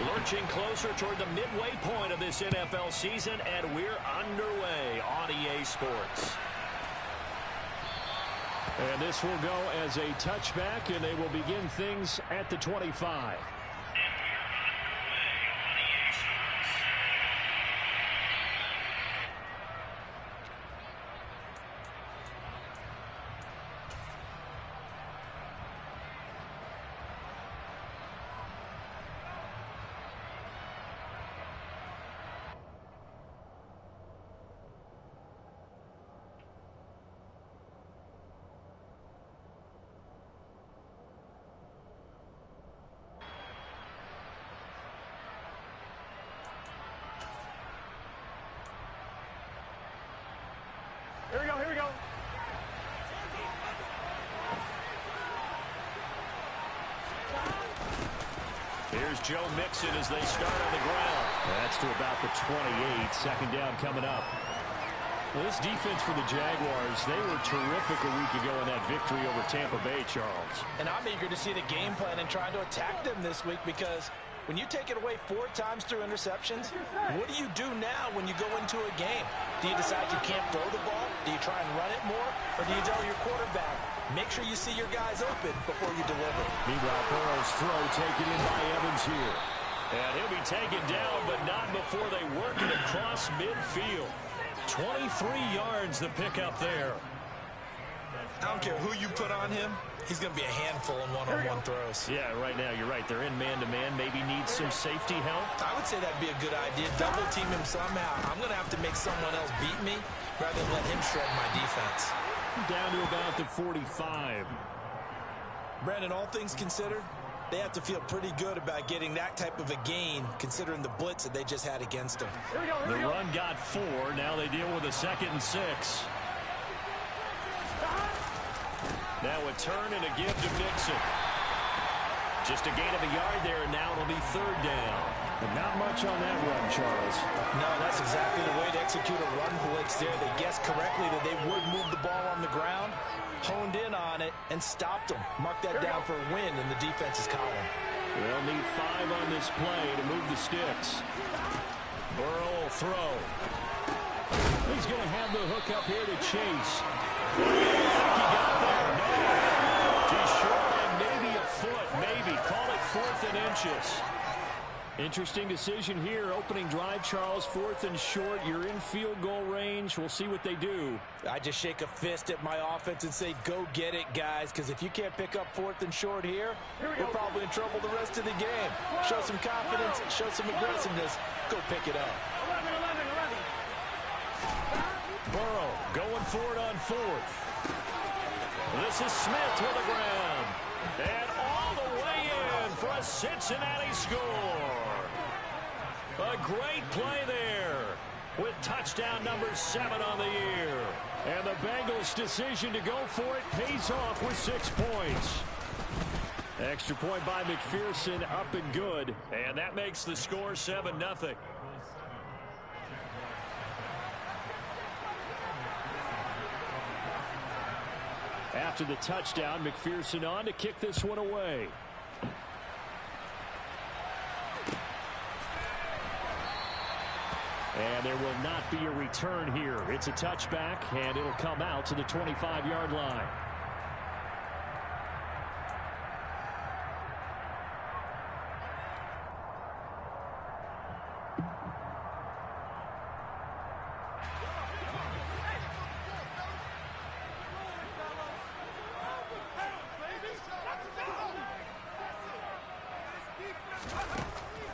Lurching closer toward the midway point of this NFL season, and we're underway on EA Sports. And this will go as a touchback, and they will begin things at the 25. Here we go. Here's Joe Mixon as they start on the ground. That's to about the 28. Second down coming up. Well, this defense for the Jaguars, they were terrific a week ago in that victory over Tampa Bay, Charles. And I'm eager to see the game plan and trying to attack them this week, because when you take it away 4 times through interceptions, what do you do now when you go into a game? Do you decide you can't throw the ball? Do you try and run it more? Or do you tell your quarterback, make sure you see your guys open before you deliver? Meanwhile, Burrow's throw taken in by Evans here. And he'll be taken down, but not before they work it across midfield. 23 yards the pick up there. I don't care who you put on him. He's going to be a handful in one-on-one throws. Yeah, right now, you're right. They're in man-to-man. Maybe needs some safety help. I would say that'd be a good idea. Double team him somehow. I'm going to have to make someone else beat me rather than let him shred my defense. Down to about the 45. Brandon, all things considered, they have to feel pretty good about getting that type of a gain, considering the blitz that they just had against them. The run got 4. Now they deal with a 2nd and 6. Now a turn and a give to Mixon. Just a gain of a yard there, and now it'll be 3rd down. But not much on that run, Charles. No, that's exactly the way to execute a run blitz there. They guessed correctly that they would move the ball on the ground, honed in on it, and stopped them. Mark that down for a win in the defense's column. They'll need 5 on this play to move the sticks. Burrow will throw. He's going to have the hook up here to Chase. What do you think he got there? No. Too short and maybe a foot. Maybe. Call it 4th and inches. Interesting decision here. Opening drive, Charles. 4th and short. You're in field goal range. We'll see what they do. I just shake a fist at my offense and say, go get it, guys, because if you can't pick up 4th and short here, we're probably in trouble the rest of the game. Show some confidence, show some aggressiveness, go pick it up. 11. Burrow going for it on 4th. This is Smith to the ground. And all the way in for a Cincinnati score. A great play there with touchdown number 7 on the year. And the Bengals' decision to go for it pays off with 6 points. Extra point by McPherson, up and good. And that makes the score 7-0. After the touchdown, McPherson on to kick this one away. And there will not be a return here. It's a touchback, and it'll come out to the 25-yard line.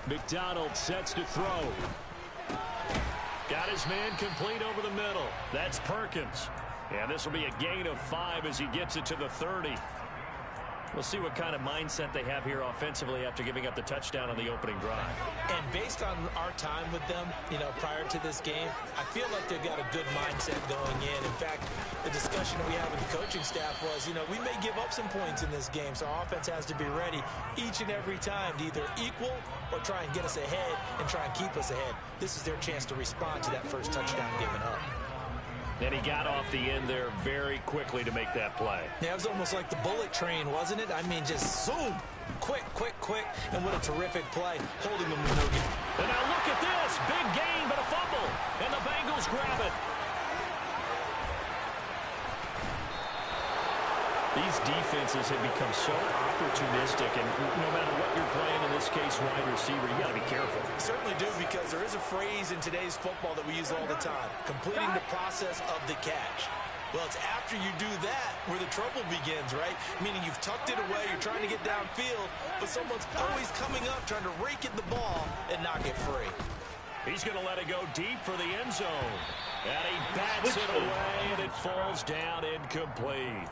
McDonald sets to throw. Got his man complete over the middle. That's Perkins. And this will be a gain of 5 as he gets it to the 30. We'll see what kind of mindset they have here offensively after giving up the touchdown on the opening drive. And based on our time with them, prior to this game, I feel like they've got a good mindset going in. In fact, the discussion that we had with the coaching staff was, we may give up some points in this game, so our offense has to be ready each and every time to either equal or try and get us ahead and try and keep us ahead. This is their chance to respond to that first touchdown given up. And he got off the end there very quickly to make that play. Yeah, it was almost like the bullet train, wasn't it? I mean, just zoom. Quick, quick, quick. And what a terrific play. Holding him with no gain. And now look at this. Big gain, but a fumble. And the Bengals grab it. These defenses have become so opportunistic, and no matter what you're playing, in this case, wide receiver, you got to be careful. Certainly do, because there is a phrase in today's football that we use all the time, completing the process of the catch. Well, it's after you do that where the trouble begins, right? Meaning you've tucked it away, you're trying to get downfield, but someone's always coming up trying to rake at the ball and knock it free. He's going to let it go deep for the end zone. And he bats it away, and it falls down incomplete.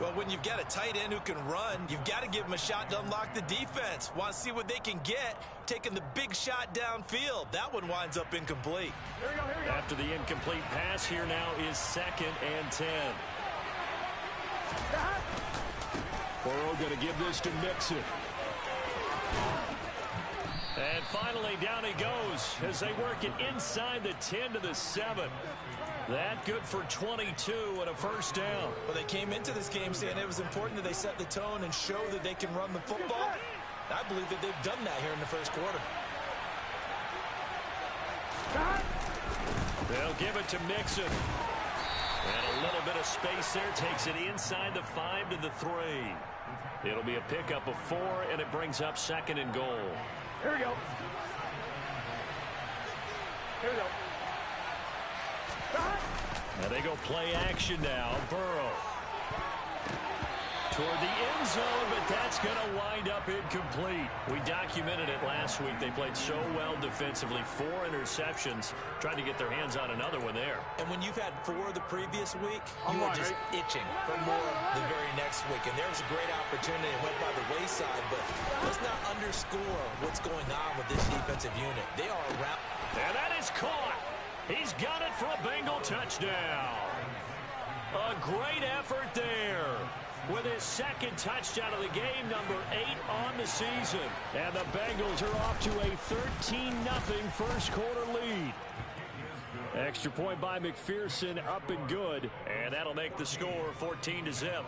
Well, when you've got a tight end who can run, you've got to give him a shot to unlock the defense. Want to see what they can get, taking the big shot downfield. That one winds up incomplete. Here we go. After the incomplete pass, here now is 2nd and 10. Burrow going to give this to Mixon. And finally, down he goes as they work it inside the 10 to the 7. That good for 22 and a first down. Well, they came into this game saying it was important that they set the tone and show that they can run the football. I believe that they've done that here in the first quarter. They'll give it to Mixon. And a little bit of space there. Takes it inside the 5 to the 3. It'll be a pickup of 4, and it brings up 2nd and goal. Here we go. Here we go. And they go play action now. Burrow toward the end zone, but that's going to wind up incomplete. We documented it last week. They played so well defensively. 4 interceptions. Trying to get their hands on another one there. And when you've had 4 the previous week, you are just itching for more the very next week. And there was a great opportunity. It went by the wayside, but let's not underscore what's going on with this defensive unit. They are around. And that is caught. He's got it for a Bengal touchdown. A great effort there with his 2nd touchdown of the game, number 8 on the season. And the Bengals are off to a 13-0 first quarter lead. Extra point by McPherson, up and good. And that'll make the score 14-0.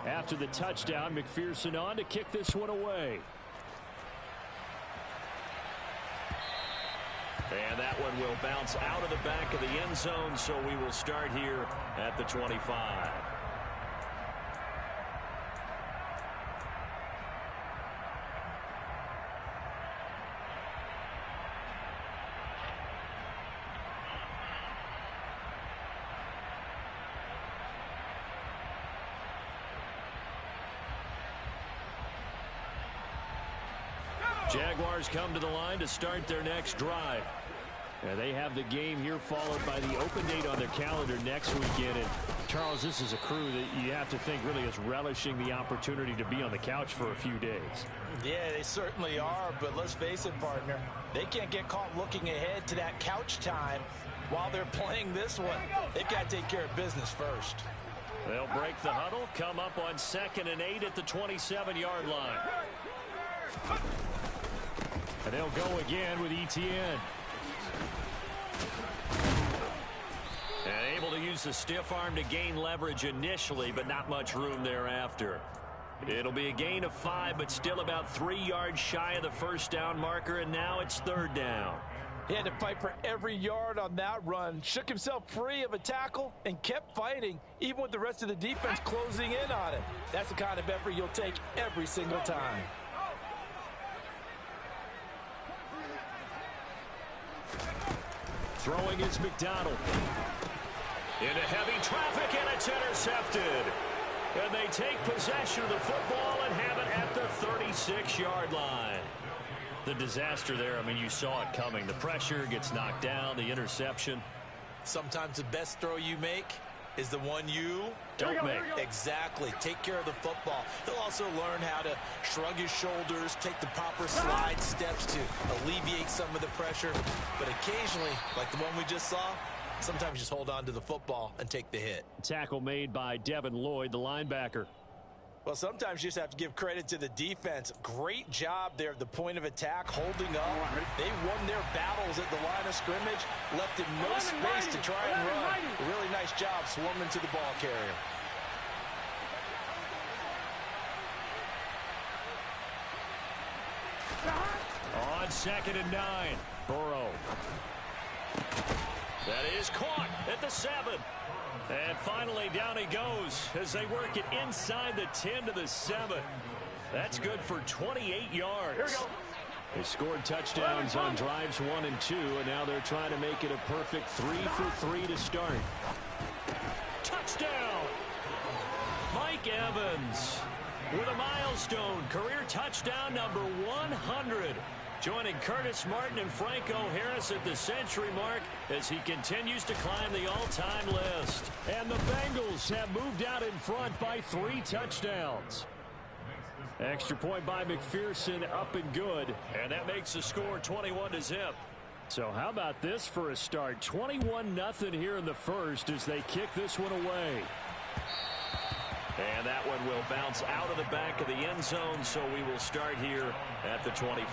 After the touchdown, McPherson on to kick this one away. And that one will bounce out of the back of the end zone, so we will start here at the 25. Jaguars come to the line to start their next drive. And they have the game here followed by the open date on their calendar next weekend. And Charles, this is a crew that you have to think really is relishing the opportunity to be on the couch for a few days. Yeah, they certainly are, but let's face it, partner. They can't get caught looking ahead to that couch time while they're playing this one. They've got to take care of business first. They'll break the huddle, come up on 2nd and 8 at the 27-yard line. And they'll go again with Etienne. And able to use the stiff arm to gain leverage initially, but not much room thereafter. It'll be a gain of 5, but still about 3 yards shy of the first down marker, and now it's 3rd down. He had to fight for every yard on that run, shook himself free of a tackle, and kept fighting, even with the rest of the defense closing in on him. That's the kind of effort you'll take every single time. Throwing is McDonald. Into heavy traffic, and it's intercepted. And they take possession of the football and have it at the 36-yard line. The disaster there, I mean, you saw it coming. The pressure gets knocked down, the interception. Sometimes the best throw you make is the one you don't make. Exactly. Take care of the football. He'll also learn how to shrug his shoulders, take the proper slide steps to alleviate some of the pressure. But occasionally, like the one we just saw, sometimes you just hold on to the football and take the hit. Tackle made by Devin Lloyd, the linebacker. Well, sometimes you just have to give credit to the defense. Great job there at the point of attack, holding up. They won their battles at the line of scrimmage, left it no space to try and run. A really nice job swarming to the ball carrier. On 2nd and 9, Burrow. That is caught at the 7. And finally, down he goes as they work it inside the 10 to the 7. That's good for 28 yards. Here we go. They scored touchdowns on drives 1 and 2, and now they're trying to make it a perfect 3 for 3 to start. Touchdown! Mike Evans with a milestone career touchdown number 100. Joining Curtis Martin and Franco Harris at the century mark as he continues to climb the all-time list. And the Bengals have moved out in front by 3 touchdowns. Extra point by McPherson, up and good. And that makes the score 21-0. So how about this for a start? 21-0 here in the first as they kick this one away. And that one will bounce out of the back of the end zone, so we will start here at the 25.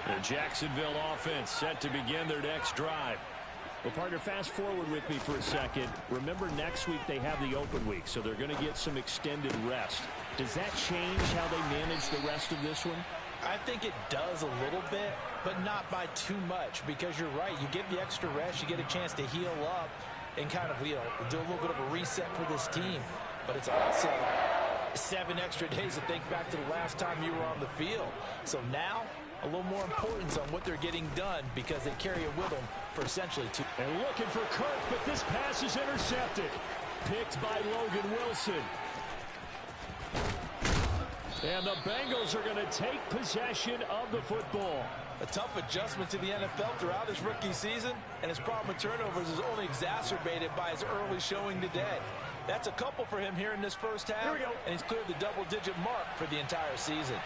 The Jacksonville offense set to begin their next drive. Well, partner, fast forward with me for a second. Remember, next week they have the open week, so they're going to get some extended rest. Does that change how they manage the rest of this one? I think it does a little bit, but not by too much, because you're right. You get the extra rest, you get a chance to heal up and kind of, do a little bit of a reset for this team. But it's also 7 extra days to think back to the last time you were on the field. So now, a little more importance on what they're getting done because they carry it with them for essentially 2. And looking for Kirk, but this pass is intercepted. Picked by Logan Wilson. And the Bengals are going to take possession of the football. A tough adjustment to the NFL throughout his rookie season, and his problem with turnovers is only exacerbated by his early showing today. That's a couple for him here in this first half, and he's cleared the double-digit mark for the entire season.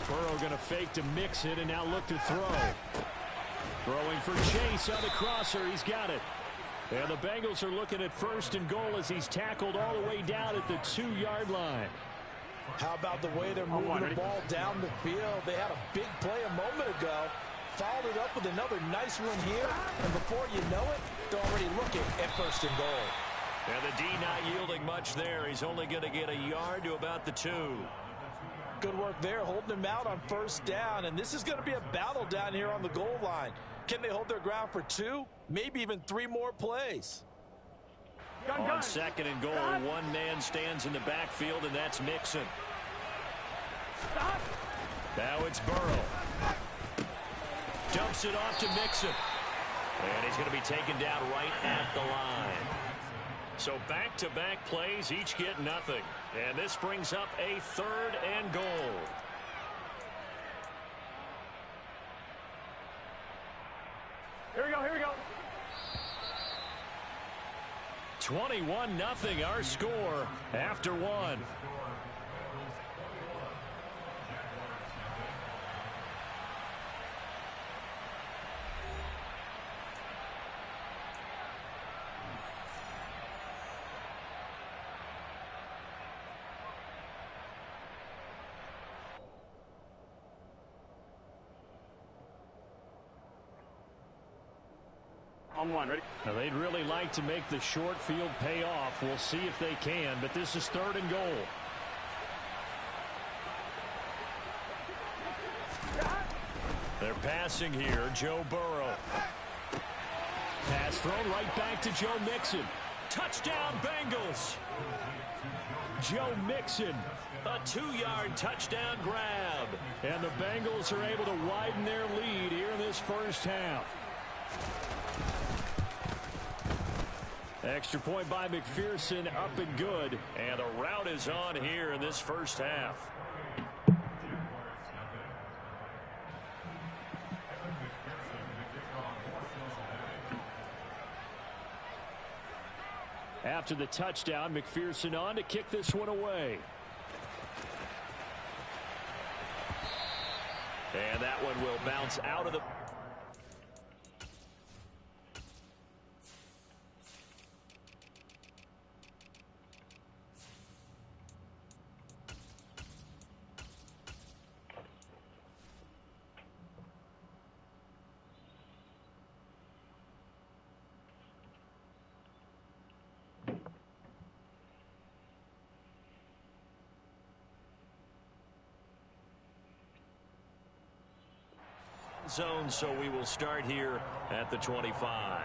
Burrow going to fake to mix it and now look to throw. Throwing for Chase on the crosser. He's got it. And the Bengals are looking at 1st and goal as he's tackled all the way down at the 2-yard line. How about the way they're moving the ball down the field? They had a big play a moment ago. Followed it up with another nice one here. And before you know it, they're already looking at 1st and goal. And the D not yielding much there. He's only going to get a yard to about the 2. Good work there, holding him out on 1st down. And this is going to be a battle down here on the goal line. Can they hold their ground for 2, maybe even 3 more plays? On 2nd and goal, one man stands in the backfield, and that's Mixon. Now it's Burrow. Dumps it off to Mixon. And he's going to be taken down right at the line. So back-to-back plays, each get nothing. And this brings up a 3rd and goal. Here we go, here we go. 21-0 our score after 1. On 1, ready? Now they'd really like to make the short field pay off. We'll see if they can, but this is 3rd and goal. They're passing here, Joe Burrow. Pass thrown right back to Joe Mixon. Touchdown, Bengals! Joe Mixon, a 2-yard touchdown grab. And the Bengals are able to widen their lead here in this first half. Extra point by McPherson, up and good. And the route is on here in this first half. After the touchdown, McPherson on to kick this one away. And that one will bounce out of the... zone, so we will start here at the 25.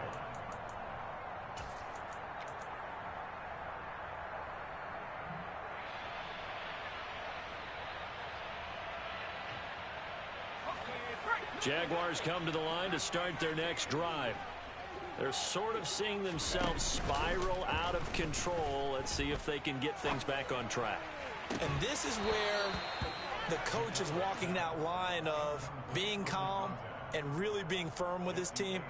Jaguars come to the line to start their next drive. They're sort of seeing themselves spiral out of control. Let's see if they can get things back on track. And this is where the coach is walking that line of being calm and really being firm with his team.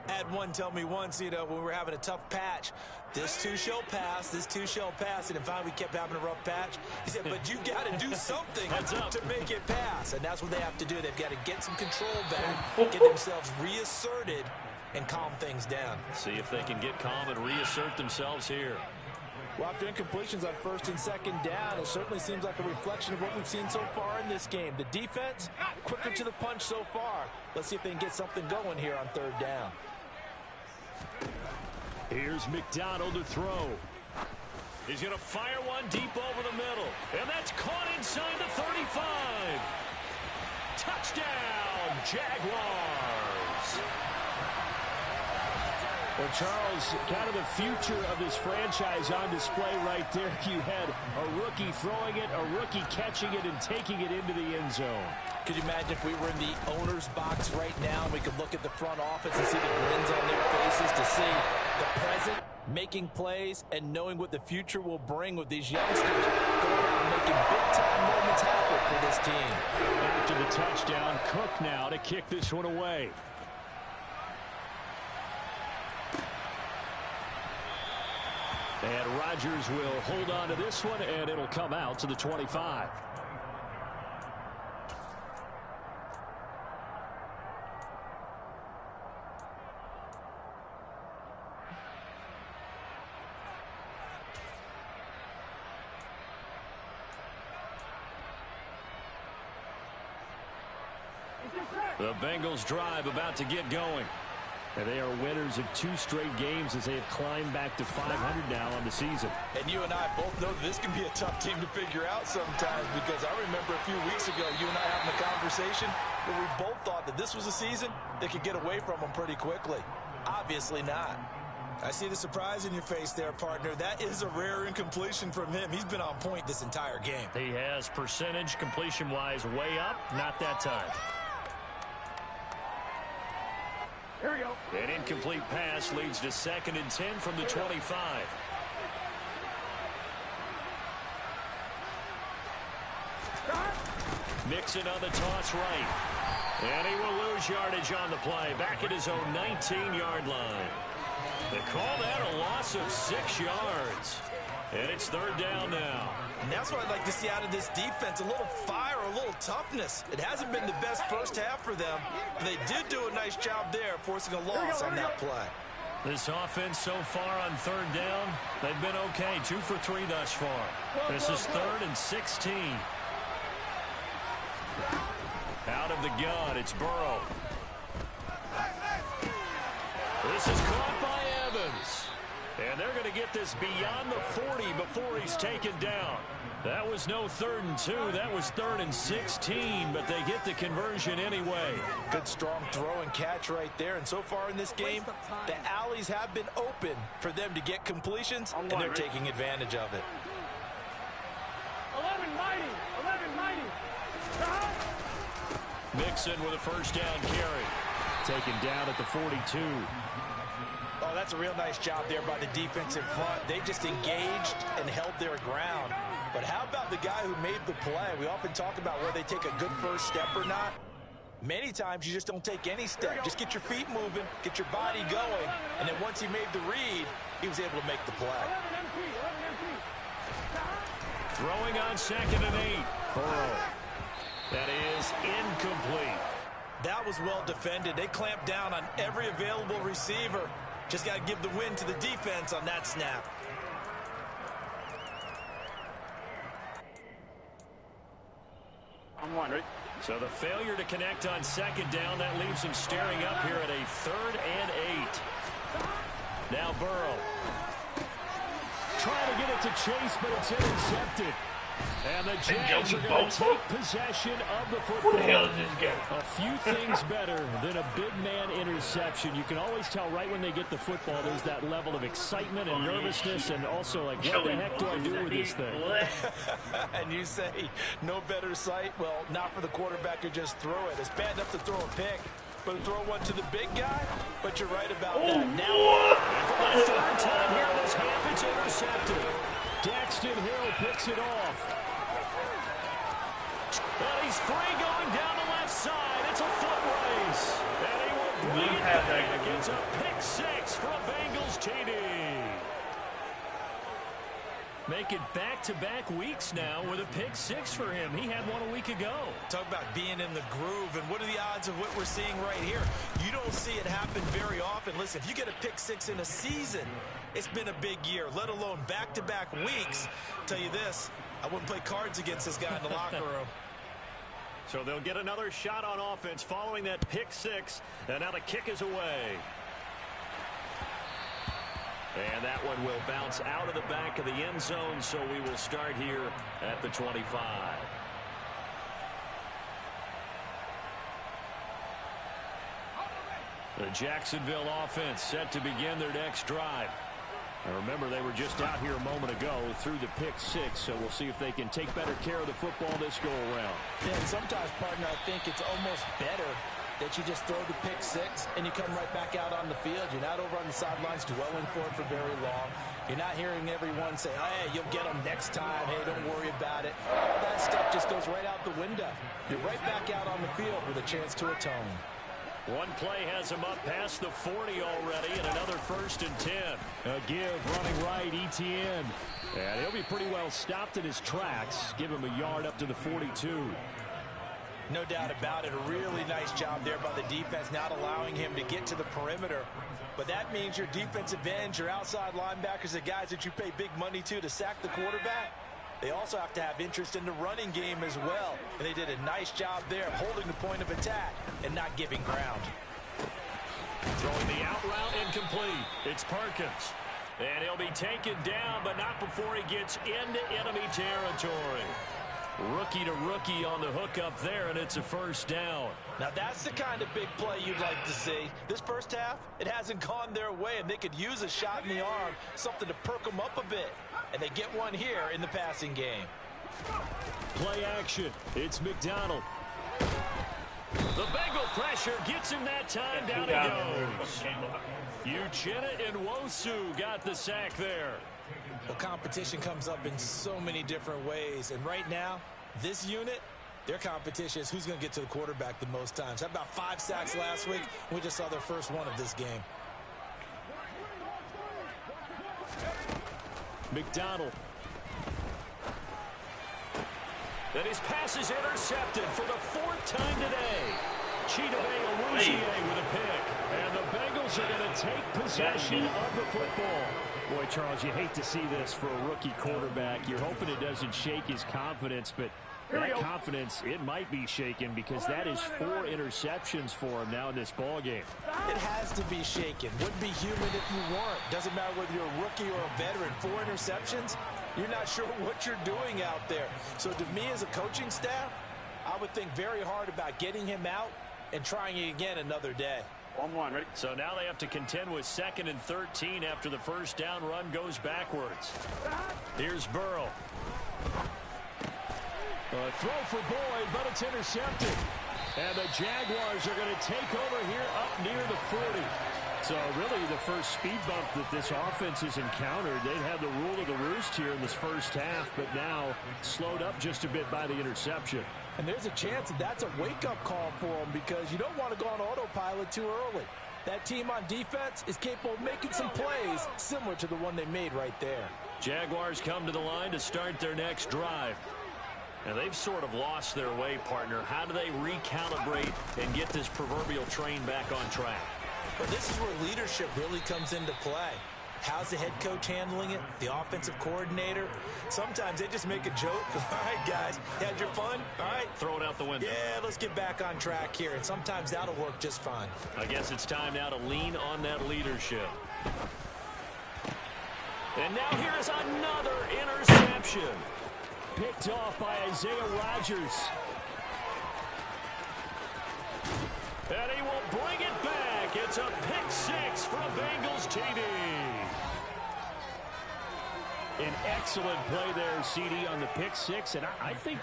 I had one tell me once, when we were having a tough patch, this too shall pass, this too shall pass. And in fact, we kept having a rough patch. He said, but you got to do something to make it pass. And that's what they have to do. They've got to get some control back, get themselves reasserted, and calm things down. See if they can get calm and reassert themselves here. Well, after incompletions on first and second down, it certainly seems like a reflection of what we've seen so far in this game. The defense, quicker to the punch so far. Let's see if they can get something going here on third down. Here's McDonald to throw. He's going to fire one deep over the middle. And that's caught inside the 35. Touchdown, Jaguars. Well, Charles, kind of the future of this franchise on display right there. You had a rookie throwing it, a rookie catching it, and taking it into the end zone. Could you imagine if we were in the owner's box right now and we could look at the front office and see the grins on their faces to see the present making plays and knowing what the future will bring with these youngsters going out and making big-time moments happen for this team. After the touchdown, Cook now to kick this one away. And Rodgers will hold on to this one, and it'll come out to the 25. The Bengals drive about to get going. And they are winners of 2 straight games as they have climbed back to 500 now on the season. And you and I both know that this can be a tough team to figure out sometimes, because I remember a few weeks ago you and I having a conversation where we both thought that this was a season that could get away from them pretty quickly. Obviously not. I see the surprise in your face there, partner. That is a rare incompletion from him. He's been on point this entire game. He has percentage completion-wise way up, not that time. Here we go. An incomplete pass leads to 2nd and 10 from the 25. Mixon on the toss right. And he will lose yardage on the play. Back at his own 19-yard line. They call that a loss of 6 yards. And it's 3rd down now. And that's what I'd like to see out of this defense. A little fire, a little toughness. It hasn't been the best first half for them. But they did do a nice job there, forcing a loss on that play. This offense so far on 3rd down, they've been okay. 2 for 3 thus far. This is 3rd and 16. Out of the gun, it's Burrow. This is caught by Evans. And they're going to get this beyond the 40 before he's taken down. That was no 3rd and 2. That was 3rd and 16, but they get the conversion anyway. Good strong throw and catch right there. And so far in this game, the alleys have been open for them to get completions, and they're taking advantage of it. 11 mighty. 11 mighty. Mixon with a first down carry. Taken down at the 42. Oh, that's a real nice job there by the defensive front. They just engaged and held their ground. But how about the guy who made the play? We often talk about where they take a good first step or not. Many times you just don't take any step. Just get your feet moving, get your body going, and then once he made the read, he was able to make the play. Throwing on 2nd and 8. Burrow. That is is incomplete. That was well defended. They clamped down on every available receiver. Just got to give the win to the defense on that snap. On one, right? So the failure to connect on second down, that leaves him staring up here at a 3rd and 8. Now Burrow. Trying to get it to Chase, but it's intercepted. And the Jags are going to take possession of the football. What the hell is this game? A few things better than a big man interception. You can always tell right when they get the football, there's that level of excitement and nervousness, and also like, what the heck do I do with this thing? And you say, no better sight? Well, not for the quarterback who just threw it. It's bad enough to throw a pick, but to throw one to the big guy? But you're right about that. Now, for the 3rd time here this half, it's intercepted. Daxton Hill picks it off. And he's free going down the left side. It's a foot race. And he will bring it back. It's a pick 6 for a Bengals TD. Make it back-to-back weeks now with a pick 6 for him. He had one a week ago. Talk about being in the groove, and what are the odds of what we're seeing right here? You don't see it happen very often. Listen, if you get a pick 6 in a season, it's been a big year, let alone back-to-back weeks. I'll tell you this, I wouldn't play cards against this guy in the locker room. So they'll get another shot on offense following that pick 6, and now the kick is away. And that one will bounce out of the back of the end zone, so we will start here at the 25. The Jacksonville offense set to begin their next drive. And remember, they were just out here a moment ago through the pick 6, so we'll see if they can take better care of the football this go-around. Yeah, and sometimes, partner, I think it's almost better that you just throw the pick 6 and you come right back out on the field. You're not over on the sidelines dwelling for it for very long. You're not hearing everyone say, hey, you'll get them next time. Hey, don't worry about it. All that stuff just goes right out the window. You're right back out on the field with a chance to atone. One play has him up past the 40 already, and another 1st and 10. A give running right, Etienne. And he'll be pretty well stopped in his tracks. Give him a yard up to the 42. No doubt about it. A really nice job there by the defense, not allowing him to get to the perimeter. But that means your defensive ends, your outside linebackers, the guys that you pay big money to sack the quarterback, they also have to have interest in the running game as well. And they did a nice job there of holding the point of attack and not giving ground. Throwing the out route incomplete. It's Perkins. And he'll be taken down, but not before he gets into enemy territory. Rookie to rookie on the hook up there, and it's a 1st down. Now that's the kind of big play you'd like to see. This first half, it hasn't gone their way, and they could use a shot in the arm, something to perk them up a bit. And they get one here in the passing game. Play action. It's McDonald. The Bengal pressure gets him that time. Down he goes. Uchenna and Nwosu got the sack there. Well, competition comes up in so many different ways. And right now, this unit, their competition is who's going to get to the quarterback the most times. How about 5 sacks last week? We just saw their first one of this game. McDonald. And his pass is intercepted for the 4th time today. Chidobe Awuzie with a pick. And the Bengals are going to take possession of the football. Boy, Charles, you hate to see this for a rookie quarterback. You're hoping it doesn't shake his confidence, but that confidence, it might be shaken because that is 4 interceptions for him now in this ballgame. It has to be shaken. Wouldn't be human if you weren't. Doesn't matter whether you're a rookie or a veteran. 4 interceptions, you're not sure what you're doing out there. So to me as a coaching staff, I would think very hard about getting him out and trying it again another day. 1-1, ready? So now they have to contend with 2nd and 13 after the 1st down run goes backwards. Here's Burrow. A throw for Boyd, but it's intercepted. And the Jaguars are going to take over here up near the 40. So really the first speed bump that this offense has encountered. They'd had the rule of the roost here in this first half, but now slowed up just a bit by the interception. And there's a chance that that's a wake-up call for them because you don't want to go on autopilot too early. That team on defense is capable of making some plays similar to the one they made right there. Jaguars come to the line to start their next drive. And they've sort of lost their way, partner. How do they recalibrate and get this proverbial train back on track? Well, this is where leadership really comes into play. How's the head coach handling it? The offensive coordinator? Sometimes they just make a joke. All right, guys, you had your fun? All right. Throw it out the window. Yeah, let's get back on track here. And sometimes that'll work just fine. I guess it's time now to lean on that leadership. And now here is another interception. Picked off by Isaiah Rodgers. And he will bring it back. It's a pick six for a Bengals TD. An excellent play there, CD, on the pick six. And I think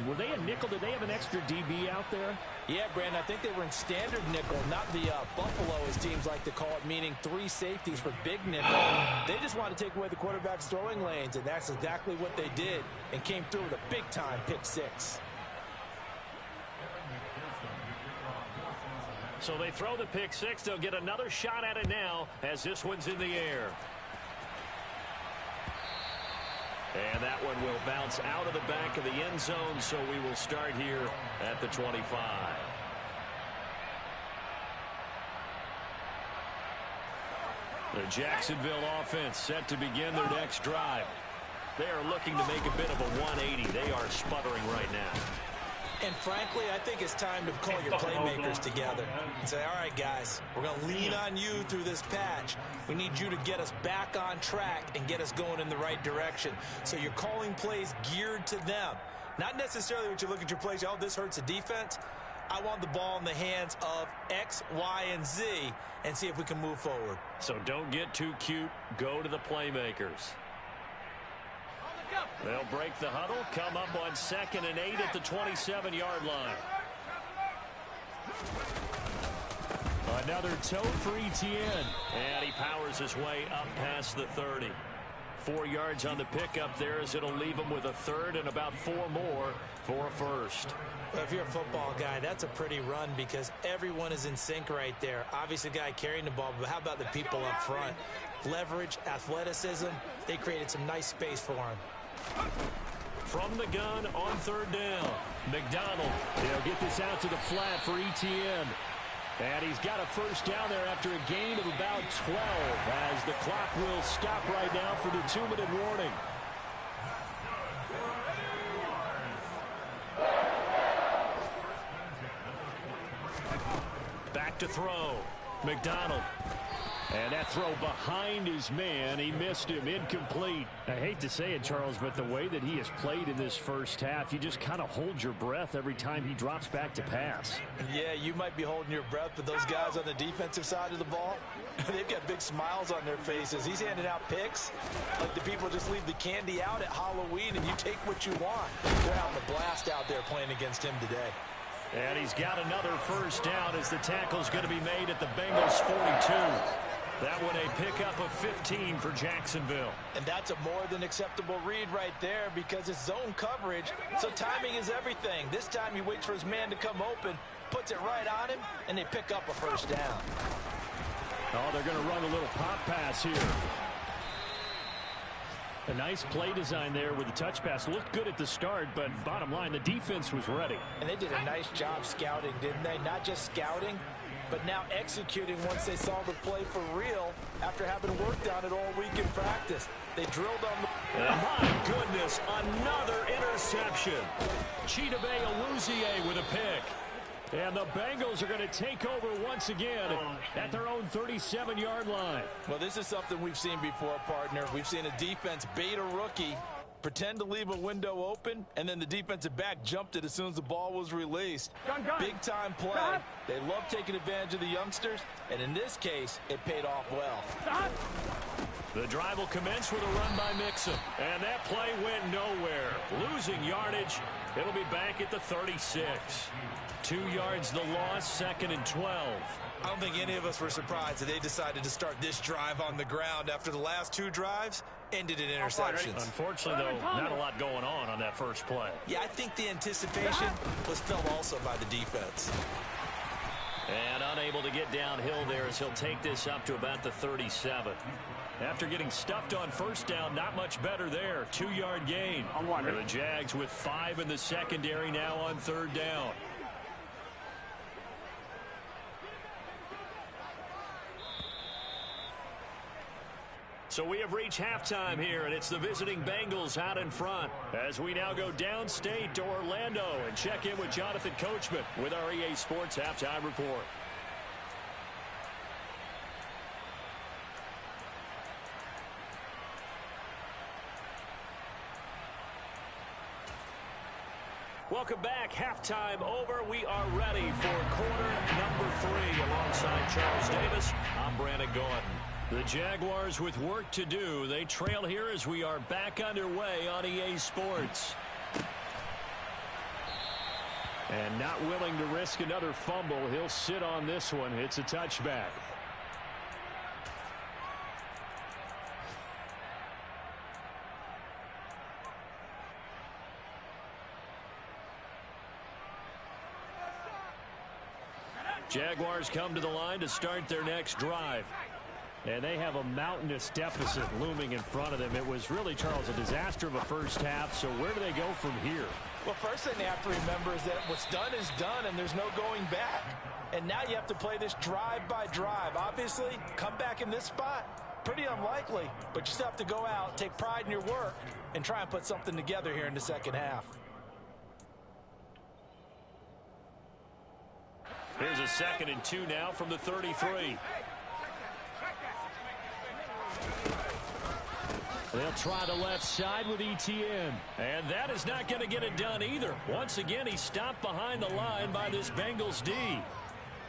were they a nickel? Did they have an extra DB out there? Yeah, Brandon, I think they were in standard nickel, not the Buffalo, as teams like to call it, meaning 3 safeties for big nickel. They just want to take away the quarterback's throwing lanes, and that's exactly what they did and came through with a big-time pick six. So they throw the pick six. They'll get another shot at it now as this one's in the air. And that one will bounce out of the back of the end zone, so we will start here at the 25. The Jacksonville offense set to begin their next drive. They are looking to make a bit of a 180. They are sputtering right now. And frankly, I think it's time to call your playmakers together and say, all right, guys, we're going to lean on you through this patch. We need you to get us back on track and get us going in the right direction. So you're calling plays geared to them. Not necessarily what you look at your plays, oh, this hurts the defense. I want the ball in the hands of X, Y, and Z and see if we can move forward. So don't get too cute. Go to the playmakers. They'll break the huddle, come up on 2nd and 8 at the 27-yard line. Another toe for Etienne. And he powers his way up past the 30. 4 yards on the pickup there as it'll leave him with a third and about 4 more for a first. Well, if you're a football guy, that's a pretty run because everyone is in sync right there. Obviously, the guy carrying the ball, but how about the people up front? Leverage, athleticism, they created some nice space for him. From the gun on 3rd down, McDonald. They'll get this out to the flat for Etienne. And he's got a first down there after a gain of about 12 as the clock will stop right now for the 2-minute warning. Back to throw. McDonald. And that throw behind his man, he missed him, incomplete. I hate to say it, Charles, but the way that he has played in this first half, you just kind of hold your breath every time he drops back to pass. Yeah, you might be holding your breath, but those guys on the defensive side of the ball, they've got big smiles on their faces. He's handing out picks like the people just leave the candy out at Halloween and you take what you want. They're having a blast out there playing against him today. And he's got another first down as the tackle's going to be made at the Bengals 42. That one a pickup of 15 for Jacksonville. And that's a more than acceptable read right there because it's zone coverage, so timing is everything. This time he waits for his man to come open, puts it right on him, and they pick up a first down. Oh, they're going to run a little pop pass here. A nice play design there with the touch pass. Looked good at the start, but bottom line, the defense was ready. And they did a nice job scouting, didn't they? Not just scouting, but now executing once they saw the play for real after having worked on it all week in practice. They drilled on the... And my goodness, another interception. Chidobe Awuzie with a pick. And the Bengals are going to take over once again at their own 37-yard line. Well, this is something we've seen before, partner. We've seen a defense bait a rookie, pretend to leave a window open, and then the defensive back jumped it as soon as the ball was released. Big-time play. They love taking advantage of the youngsters, and in this case, it paid off well. The drive will commence with a run by Mixon. And that play went nowhere. Losing yardage. It'll be back at the 36. 2 yards the loss, 2nd and 12. I don't think any of us were surprised that they decided to start this drive on the ground after the last 2 drives ended in interceptions. Unfortunately, though, not a lot going on that first play. Yeah, I think the anticipation was felt also by the defense. And unable to get downhill there as he'll take this up to about the 37. After getting stuffed on first down, not much better there. 2-yard gain. And the Jags with 5 in the secondary now on third down. So we have reached halftime here, and it's the visiting Bengals out in front. As we now go downstate to Orlando and check in with Jonathan Coachman with our EA Sports Halftime Report. Welcome back. Halftime over. We are ready for quarter number 3. Alongside Charles Davis, I'm Brandon Gordon. The Jaguars with work to do. They trail here as we are back underway on EA Sports. And not willing to risk another fumble. He'll sit on this one. It's a touchback. Jaguars come to the line to start their next drive. And they have a mountainous deficit looming in front of them. It was really, Charles, a disaster of a first half. So where do they go from here? Well, first thing they have to remember is that what's done is done, and there's no going back. And now you have to play this drive by drive. Obviously, come back in this spot, pretty unlikely. But you still have to go out, take pride in your work, and try and put something together here in the second half. Here's a 2nd and 2 now from the 33. They'll try the left side with ETN. And that is not going to get it done either. Once again, he's stopped behind the line by this Bengals D.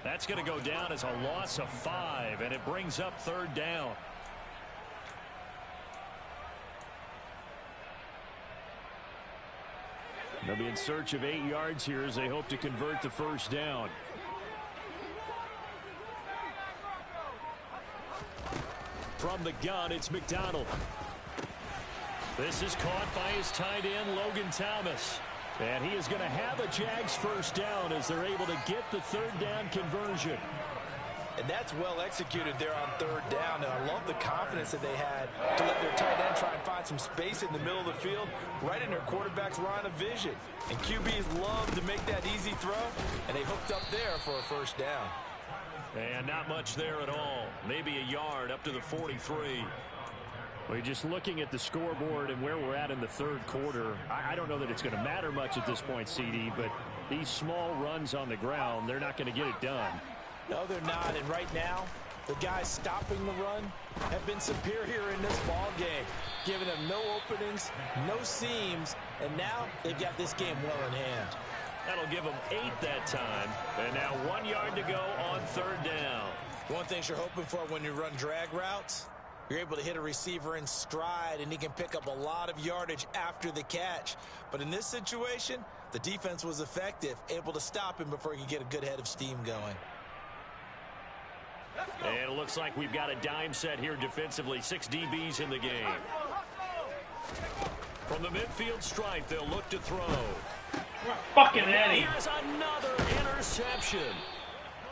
That's going to go down as a loss of 5, and it brings up third down. They'll be in search of 8 yards here as they hope to convert the first down. From the gun, it's McDonald. This is caught by his tight end, Logan Thomas. And he is going to have a Jags first down as they're able to get the third down conversion. And that's well executed there on third down. And I love the confidence that they had to let their tight end try and find some space in the middle of the field, right in their quarterback's line of vision. And QBs love to make that easy throw, and they hooked up there for a first down. And not much there at all. Maybe a yard up to the 43. We're just looking at the scoreboard and where we're at in the third quarter. I don't know that it's going to matter much at this point, CD, but these small runs on the ground, they're not going to get it done. No, they're not. And right now, the guys stopping the run have been superior in this ball game, giving them no openings, no seams, and now they've got this game well in hand. That'll give them 8 that time. And now 1 yard to go on third down. One thing you're hoping for when you run drag routes, you're able to hit a receiver in stride, and he can pick up a lot of yardage after the catch. But in this situation, the defense was effective, able to stop him before he could get a good head of steam going. And it looks like we've got a dime set here defensively. 6 DBs in the game. From the midfield stripe, they'll look to throw. Fucking Eddie. He has another interception.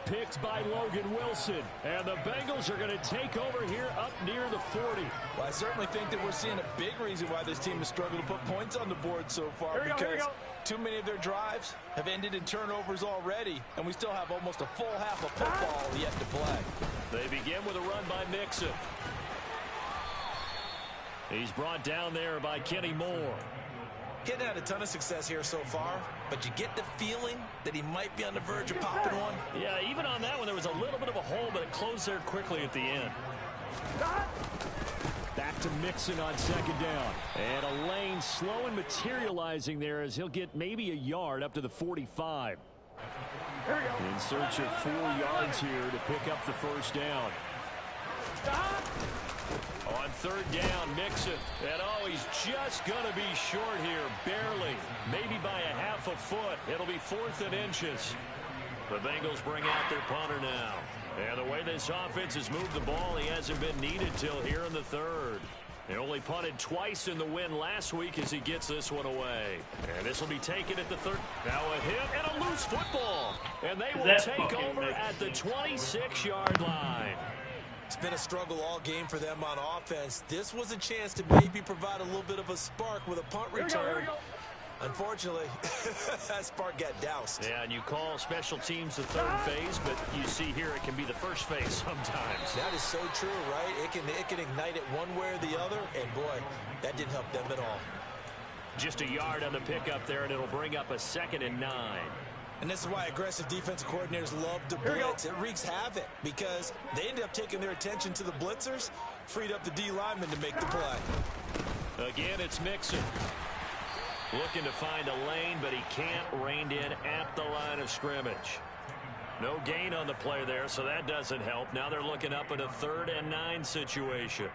Picked by Logan Wilson. And the Bengals are going to take over here up near the 40. Well, I certainly think that we're seeing a big reason why this team has struggled to put points on the board so far, because too many of their drives have ended in turnovers already, and we still have almost a full half of football yet to play. They begin with a run by Mixon. He's brought down there by Kenny Moore. Getting had a ton of success here so far, but you get the feeling that he might be on the verge of popping one. Yeah, even on that one, there was a little bit of a hole, but it closed there quickly at the end. Back to Mixon on second down. And a lane slow and materializing there as he'll get maybe a yard up to the 45. In search of 4 yards here to pick up the first down. On third down, Mixon. And oh, he's just going to be short here, barely. Maybe by a half a foot. It'll be 4th and inches. The Bengals bring out their punter now. And the way this offense has moved the ball, he hasn't been needed till here in the third. He only punted twice in the win last week as he gets this one away. And this will be taken at the third. Now a hit and a loose football. And they will take over at the 26-yard line. It's been a struggle all game for them on offense. This was a chance to maybe provide a little bit of a spark with a punt return. Unfortunately, that spark got doused. Yeah, and you call special teams the third phase, but you see here it can be the first phase sometimes. That is so true, right? It can ignite it one way or the other, and boy, that didn't help them at all. Just a yard on the pickup there, and it'll bring up a 2nd and 9. And this is why aggressive defensive coordinators love to blitz. It wreaks havoc because they ended up taking their attention to the blitzers, freed up the D lineman to make the play. Again, it's Mixon. Looking to find a lane, but he can't. Reined in at the line of scrimmage. No gain on the play there, so that doesn't help. Now they're looking up at a 3rd and 9 situation.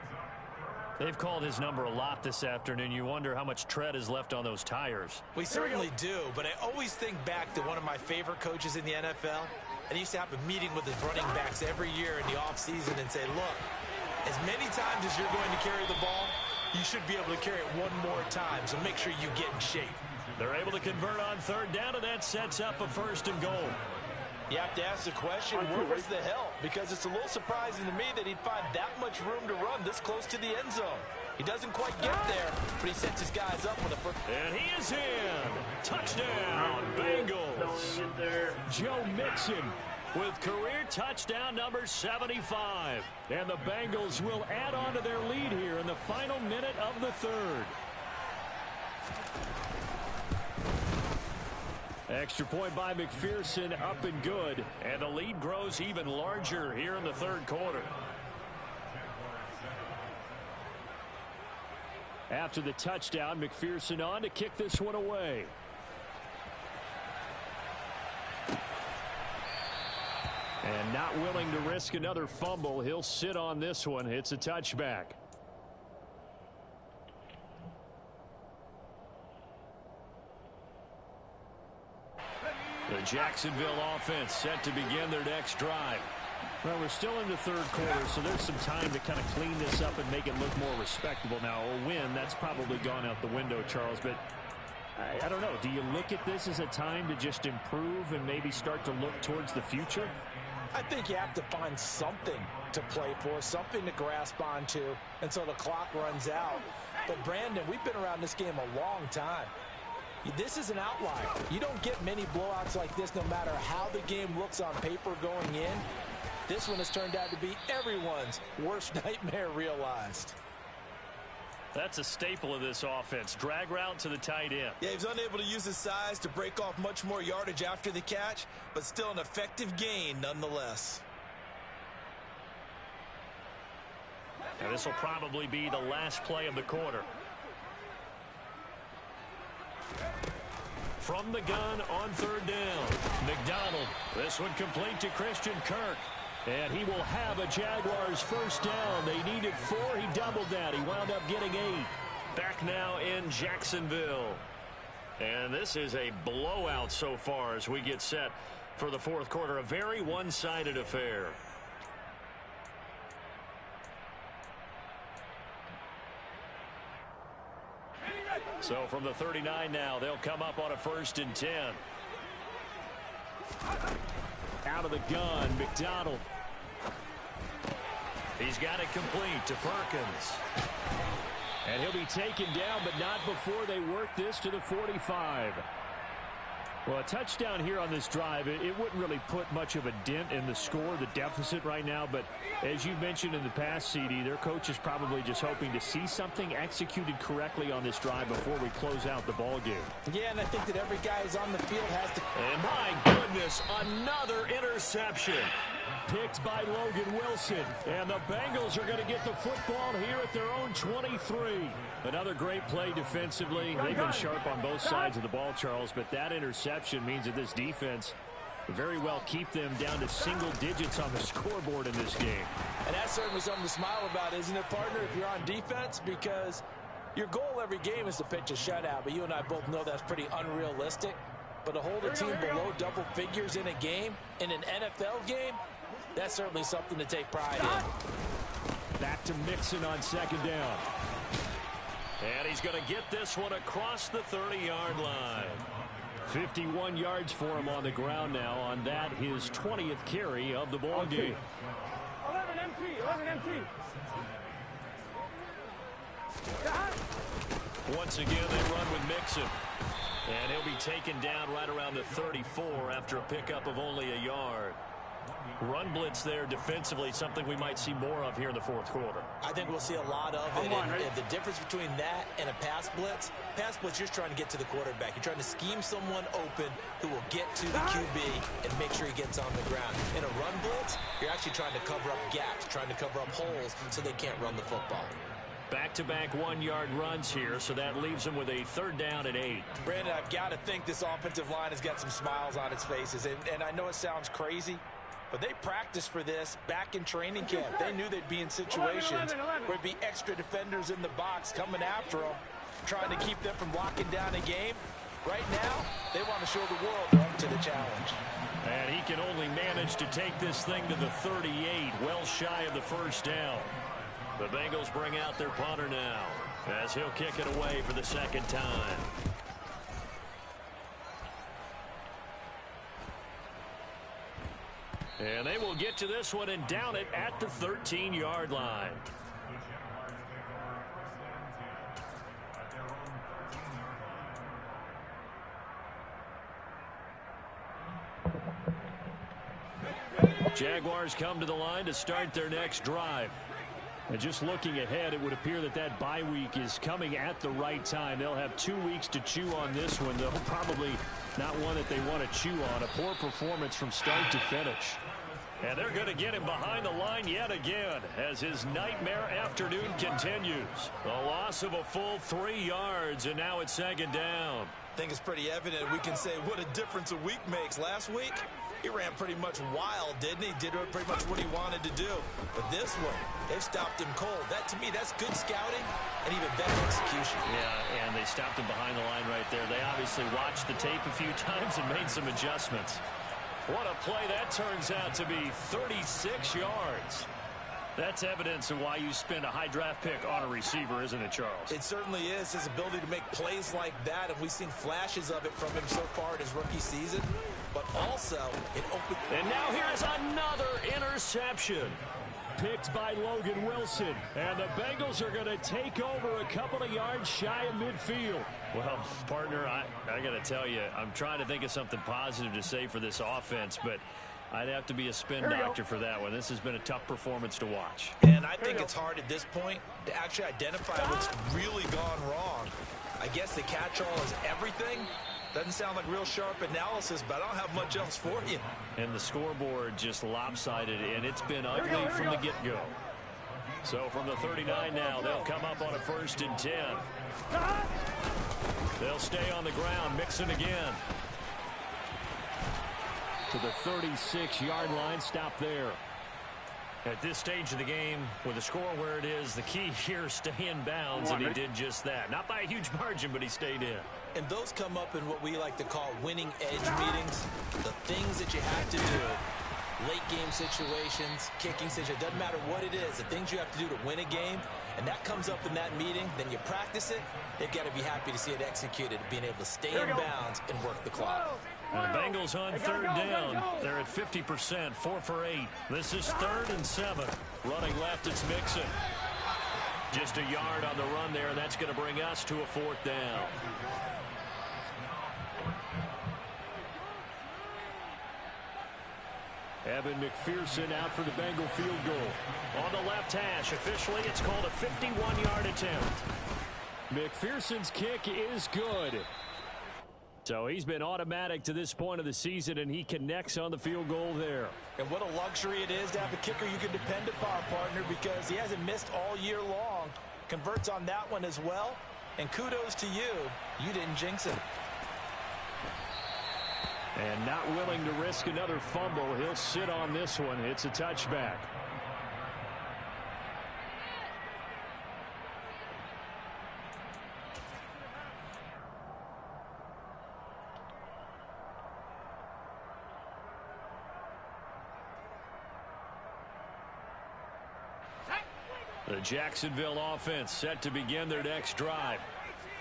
They've called his number a lot this afternoon. You wonder how much tread is left on those tires. We certainly do, but I always think back to one of my favorite coaches in the NFL. And he used to have a meeting with his running backs every year in the offseason and say, look, as many times as you're going to carry the ball, you should be able to carry it one more time, so make sure you get in shape. They're able to convert on 3rd down, and that sets up a 1st and goal. You have to ask the question, where was the help? Because it's a little surprising to me that he'd find that much room to run this close to the end zone. He doesn't quite get there, but he sets his guys up with a first. And he is in. Touchdown, Bengals. Joe Mixon with career touchdown number 75. And the Bengals will add on to their lead here in the final minute of the 3rd. Extra point by McPherson, up and good. And the lead grows even larger here in the 3rd quarter. After the touchdown, McPherson on to kick this one away. And not willing to risk another fumble. He'll sit on this one. It's a touchback. The Jacksonville offense set to begin their next drive. Well, we're still in the 3rd quarter, so there's some time to kind of clean this up and make it look more respectable. Now, a win, that's probably gone out the window, Charles, but I don't know. Do you look at this as a time to just improve and maybe start to look towards the future? I think you have to find something to play for, something to grasp onto until the clock runs out. But, Brandon, we've been around this game a long time. This is an outlier. You don't get many blowouts like this no matter how the game looks on paper going in. This one has turned out to be everyone's worst nightmare realized. That's a staple of this offense. Drag route to the tight end. Yeah, he's unable to use his size to break off much more yardage after the catch, but still an effective gain nonetheless. Now this will probably be the last play of the quarter. From the gun on 3rd down. McDonald. This one complete to Christian Kirk. And he will have a Jaguars 1st down. They needed 4. He doubled that. He wound up getting 8. Back now in Jacksonville. And this is a blowout so far as we get set for the 4th quarter. A very one-sided affair. So from the 39 now, they'll come up on a 1st and 10. Out of the gun, McDonald. He's got it complete to Perkins. And he'll be taken down, but not before they work this to the 45. Well, a touchdown here on this drive, it wouldn't really put much of a dent in the score, the deficit right now. But as you mentioned in the past, CD, their coach is probably just hoping to see something executed correctly on this drive before we close out the ball game. Yeah, and I think that every guy who's on the field has to... And my goodness, another interception. Picked by Logan Wilson. And the Bengals are going to get the football here at their own 23. Another great play defensively. They've been sharp on both sides of the ball, Charles, but that interception means that this defense very well keep them down to single digits on the scoreboard in this game. And that's certainly something to smile about, isn't it, partner, if you're on defense? Because your goal every game is to pitch a shutout, but you and I both know that's pretty unrealistic. But to hold a team below double figures in a game, in an NFL game, that's certainly something to take pride in. Back to Mixon on 2nd down. And he's going to get this one across the 30-yard line. 51 yards for him on the ground now on that, his 20th carry of the ball game. Once again, they run with Mixon. And he'll be taken down right around the 34 after a pickup of only a yard. Run blitz there defensively, something we might see more of here in the fourth quarter. I think we'll see a lot of it. And the difference between that and a pass blitz, you're trying to get to the quarterback. You're trying to scheme someone open who will get to the QB and make sure he gets on the ground. In a run blitz, you're actually trying to cover up gaps, trying to cover up holes so they can't run the football. Back-to-back one-yard runs here, so that leaves them with a 3rd down and 8. Brandon, I've got to think this offensive line has got some smiles on its faces. And I know it sounds crazy, but they practiced for this back in training camp. They knew they'd be in situations where there'd be extra defenders in the box coming after them, trying to keep them from locking down a game. Right now, they want to show the world they're up to the challenge. And he can only manage to take this thing to the 38, well shy of the 1st down. The Bengals bring out their punter now, as he'll kick it away for the 2nd time. And they will get to this one and down it at the 13-yard line. Jaguars come to the line to start their next drive. And just looking ahead, it would appear that that bye week is coming at the right time. They'll have 2 weeks to chew on this one, though probably not one that they want to chew on. A poor performance from start to finish. And they're going to get him behind the line yet again as his nightmare afternoon continues. The loss of a full 3 yards, and now it's 2nd down. I think it's pretty evident. We can say what a difference a week makes. Last week, he ran pretty much wild, didn't he? Did pretty much what he wanted to do. But this one, they've stopped him cold. That, to me, that's good scouting and even better execution. Yeah, and they stopped him behind the line right there. They obviously watched the tape a few times and made some adjustments. What a play that turns out to be, 36 yards. That's evidence of why you spend a high draft pick on a receiver, isn't it, Charles? It certainly is. His ability to make plays like that, and we've seen flashes of it from him so far in his rookie season. But also, it opened. And now here's another interception. Picked by Logan Wilson. And the Bengals are going to take over a couple of yards shy of midfield. Well, partner, I got to tell you, I'm trying to think of something positive to say for this offense, but I'd have to be a spin doctor for that one. This has been a tough performance to watch. And I think it's hard at this point to actually identify what's really gone wrong. I guess the catch-all is everything. Doesn't sound like real sharp analysis, but I don't have much else for you. And the scoreboard just lopsided, and it's been ugly from the get-go. So from the 39 now, they'll come up on a 1st and 10. They'll stay on the ground, Mixon again. To the 36-yard line, stop there. At this stage of the game, with the score where it is, the key here, stay in bounds, and he did just that. Not by a huge margin, but he stayed in. And those come up in what we like to call winning edge meetings. The things that you have to do, late game situations, kicking situations, doesn't matter what it is, the things you have to do to win a game, and that comes up in that meeting, then you practice it, they've got to be happy to see it executed, being able to stay in bounds and work the clock. And the Bengals on 3rd down. They're at 50%, 4 for 8. This is 3rd and 7. Running left, it's Mixon. Just a yard on the run there, and that's going to bring us to a 4th down. Evan McPherson out for the Bengal field goal. On the left hash, officially it's called a 51-yard attempt. McPherson's kick is good. So he's been automatic to this point of the season, and he connects on the field goal there. And what a luxury it is to have a kicker you can depend upon, partner, because he hasn't missed all year long. Converts on that one as well. And kudos to you. You didn't jinx it. And not willing to risk another fumble. He'll sit on this one. It's a touchback. The Jacksonville offense set to begin their next drive.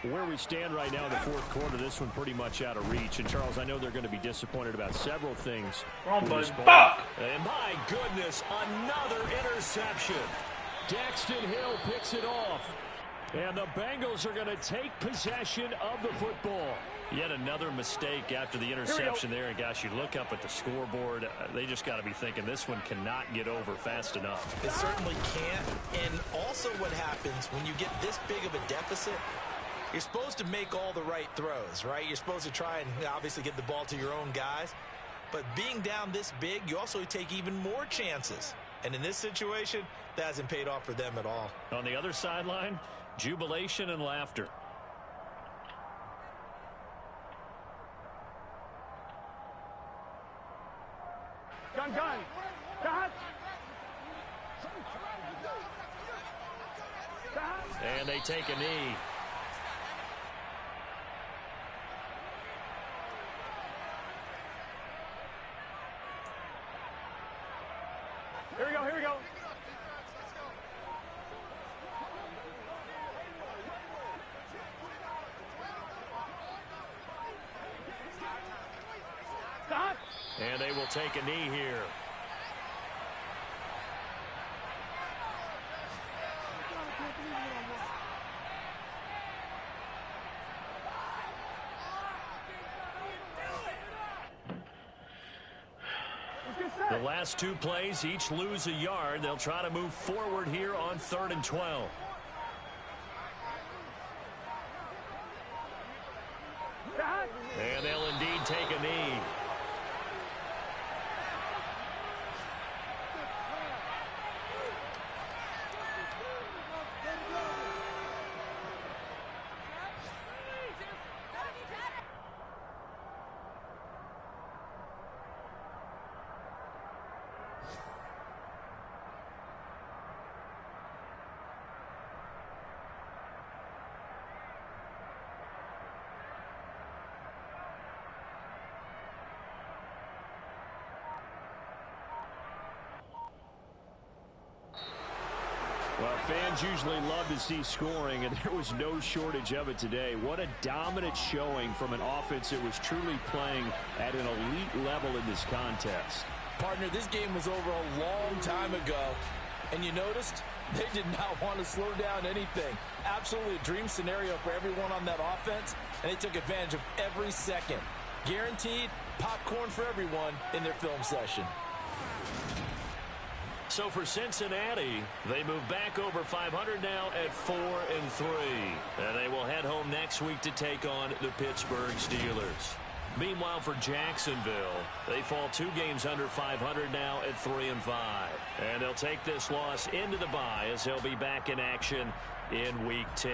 Where we stand right now in the fourth quarter, this one pretty much out of reach. And, Charles, I know they're going to be disappointed about several things. Fuck! And, my goodness, another interception. Daxton Hill picks it off. And the Bengals are going to take possession of the football. Yet another mistake after the interception there. And, gosh, you look up at the scoreboard. They just got to be thinking this one cannot get over fast enough. It certainly can't. And also what happens when you get this big of a deficit, you're supposed to make all the right throws, right? You're supposed to try and obviously get the ball to your own guys. But being down this big, you also take even more chances. And in this situation, that hasn't paid off for them at all. On the other sideline, jubilation and laughter. Gun. Dot. And they take a knee. Here we go. Stop. And they will take a knee here. The last two plays each lose a yard. They'll try to move forward here on 3rd and 12. And they'll indeed take a knee. Well, fans usually love to see scoring, and there was no shortage of it today. What a dominant showing from an offense that was truly playing at an elite level in this contest. Partner, this game was over a long time ago, and you noticed they did not want to slow down anything. Absolutely a dream scenario for everyone on that offense, and they took advantage of every second. Guaranteed popcorn for everyone in their film session. So for Cincinnati, they move back over 500 now at 4-3. And they will head home next week to take on the Pittsburgh Steelers. Meanwhile, for Jacksonville, they fall 2 games under 500 now at 3-5. And they'll take this loss into the bye as they'll be back in action in Week 10.